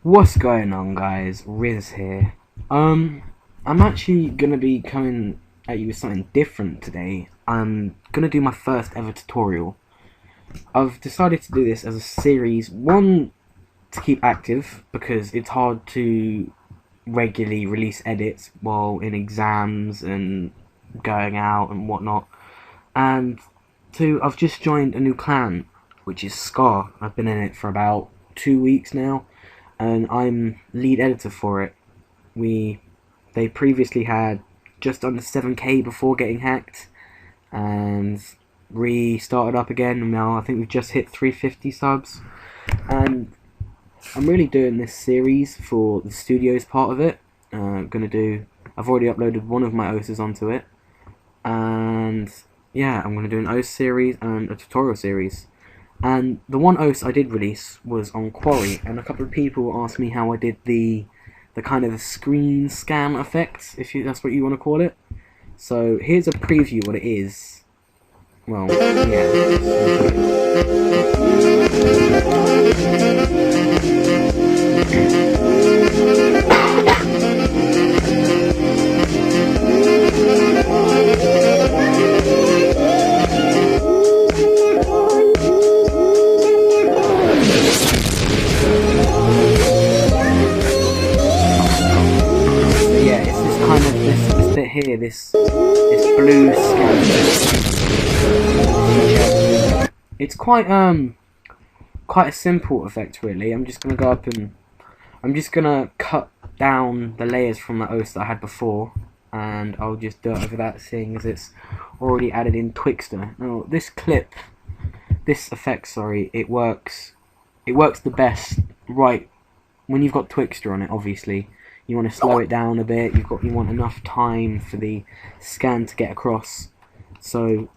What's going on, guys? Riz here. I'm actually gonna be coming at you with something different today. I'm gonna do my first ever tutorial. I've decided to do this as a series, one, to keep active, because it's hard to regularly release edits while in exams and going out and whatnot. And two, I've just joined a new clan, which is Scar. I've been in it for about 2 weeks now, and I'm lead editor for it. They previously had just under 7k before getting hacked, and restarted up again. And now I think we've just hit 350 subs, and I'm really doing this series for the studios part of it. I've already uploaded one of my OSs onto it, and yeah, I'm gonna do an OS series and a tutorial series. And the one OS I did release was on Quarry, and a couple of people asked me how I did the kind of screen scan effect, if that's what you want to call it. So here's a preview what it is. Well, yeah, it's this kind of this bit here, this blue scan. It's quite a simple effect, really. I'm just gonna go up and I'm just gonna cut down the layers from the OS that I had before, and I'll just do it over that, seeing as it's already added in Twixtor. Now this effect, sorry, it works the best right when you've got Twixtor on it. Obviously you want to slow it down a bit, you want enough time for the scan to get across. So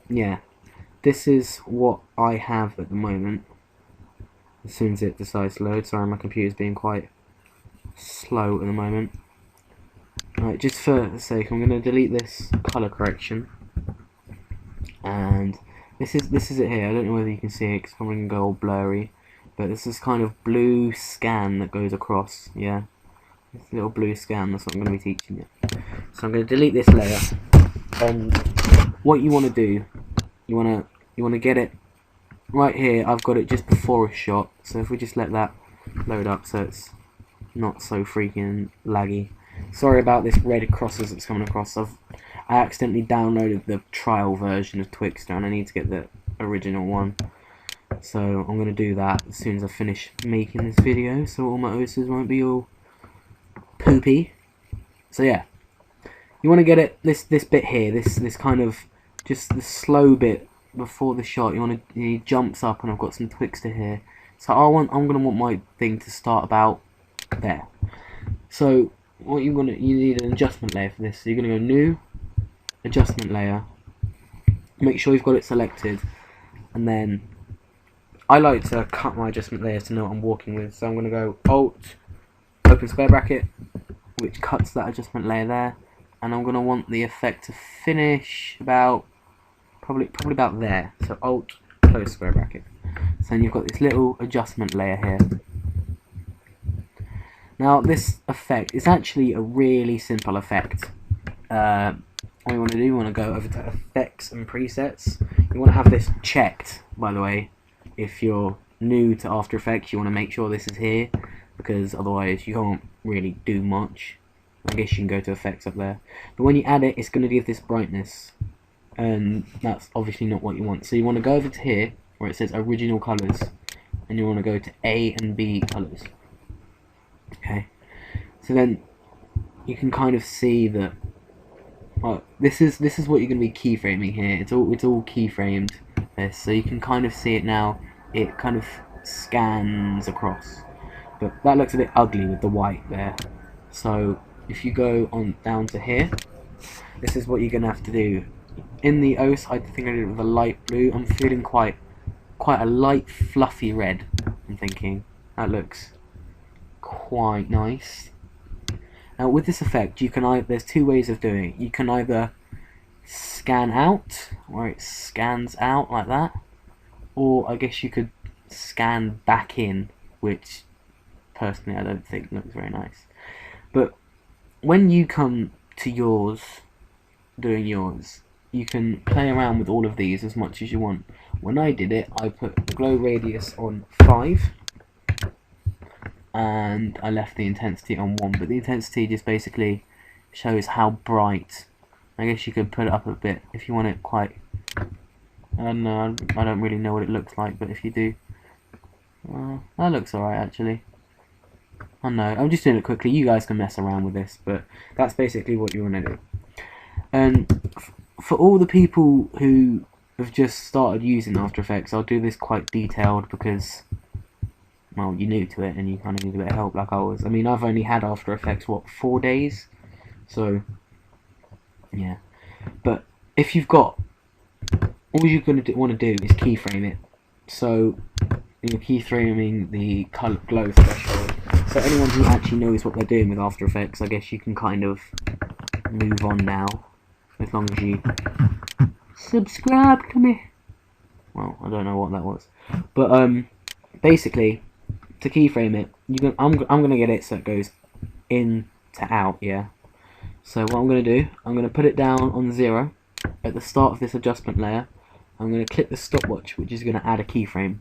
yeah, this is what I have at the moment. As soon as it decides to load, sorry, my computer's being quite slow at the moment. Alright, just for the sake, I'm going to delete this colour correction, and this is it here. I don't know whether you can see it because I'm going to go all blurry, but this is kind of blue scan that goes across. Yeah, this little blue scan, that's what I'm going to be teaching you. So I'm going to delete this layer, and what you want to do, you want to get it right here. I've got it just before a shot, so if we just let that load up so it's not so freaking laggy. Sorry about this red crosses that's coming across. I accidentally downloaded the trial version of Twixtor, and I need to get the original one. So I'm going to do that as soon as I finish making this video, so all my OSs won't be all poopy. So yeah, you want to get it this bit here, this kind of just the slow bit before the shot. He jumps up, and I've got some Twixtor here. So I'm gonna want my thing to start about there. So what you need an adjustment layer for this. So you're gonna go new, adjustment layer. Make sure you've got it selected, and then I like to cut my adjustment layers to know what I'm working with. So I'm gonna go Alt, open square bracket, which cuts that adjustment layer there, and I'm gonna want the effect to finish about probably about there. So Alt, close square bracket. So then you've got this little adjustment layer here. Now this effect is actually a really simple effect. What you want to do, you want to go over to effects and presets. You want to have this checked, by the way. If you're new to After Effects, you want to make sure this is here, because otherwise you can't really do much. I guess you can go to effects up there, but when you add it, it's going to give this brightness, and that's obviously not what you want. So you want to go over to here where it says original colors, and you want to go to A and B colors. Okay, so then you can kind of see that this is what you're going to be keyframing here. It's all keyframed, this, so you can kind of see it now. It kind of scans across, but that looks a bit ugly with the white there. So if you go on down to here, this is what you're going to have to do. In the OS, I think I did it with a light blue. I'm feeling quite a light fluffy red. I'm thinking that looks quite nice. Now with this effect, you can there's two ways of doing it. You can either scan out, where it scans out like that, or I guess you could scan back in, which personally I don't think looks very nice. But when you come to doing yours, you can play around with all of these as much as you want. When I did it, I put the glow radius on 5, and I left the intensity on 1, but the intensity just basically shows how bright. I guess you could put it up a bit if you want it quite, I don't know, I don't really know what it looks like, but if you do, that looks alright actually. I know, I'm just doing it quickly, you guys can mess around with this, but that's basically what you want to do. And for all the people who have just started using After Effects, I'll do this quite detailed because, well, you're new to it and you kind of need a bit of help like I was. I mean, I've only had After Effects, what, 4 days? So, yeah. But if you've got, all you're going to want to do is keyframe it. So, you're keyframing the color glow threshold. So anyone who actually knows what they're doing with After Effects, I guess you can kind of move on now. As long as you subscribe to me. Well, I don't know what that was. But, basically, to keyframe it, I'm going to get it so it goes in to out, yeah? So what I'm going to do, I'm going to put it down on 0 at the start of this adjustment layer. I'm going to click the stopwatch, which is going to add a keyframe.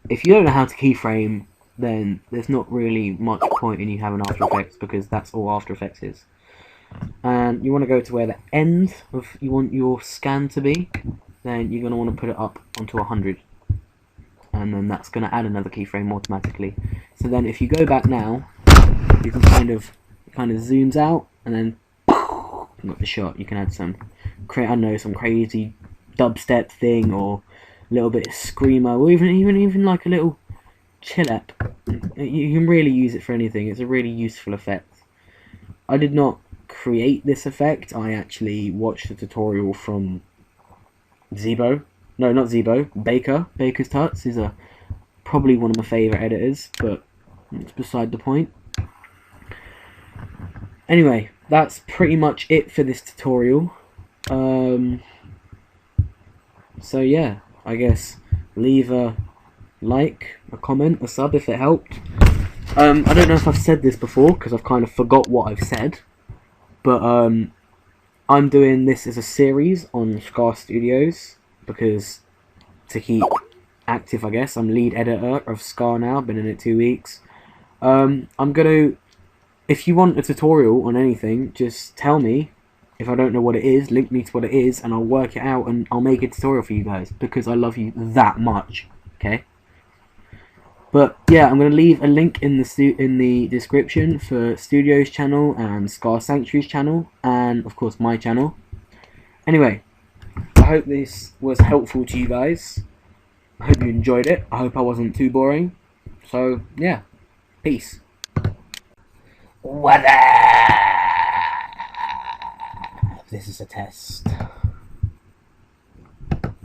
If you don't know how to keyframe, then there's not really much point in you having After Effects, because that's all After Effects is. And you want to go to where the end of you want your scan to be, then you're going to want to put it up onto 100. And then that's going to add another keyframe automatically. So then if you go back now, you can kind of zooms out, and then you got the shot. You can add some, I don't know, some crazy dubstep thing, or a little bit of screamer, or even like a little chill-up. You can really use it for anything. It's a really useful effect. I did not create this effect. I actually watched a tutorial from Zebo. No, not Zebo. Baker's Tuts is probably one of my favourite editors, but it's beside the point. Anyway, that's pretty much it for this tutorial. So yeah, I guess leave a like, a comment, a sub if it helped. I don't know if I've said this before, because I've kind of forgot what I've said, but I'm doing this as a series on Scar Studios, because to keep active, I guess. I'm lead editor of Scar now, been in it 2 weeks. I'm gonna, if you want a tutorial on anything, just tell me. If I don't know what it is, link me to what it is, and I'll work it out, and I'll make a tutorial for you guys, because I love you that much, okay? But yeah, I'm going to leave a link in the description for Studio's channel and Scar Sanctuary's channel, and of course my channel. Anyway, I hope this was helpful to you guys. I hope you enjoyed it. I hope I wasn't too boring. So yeah, peace. What? This is a test.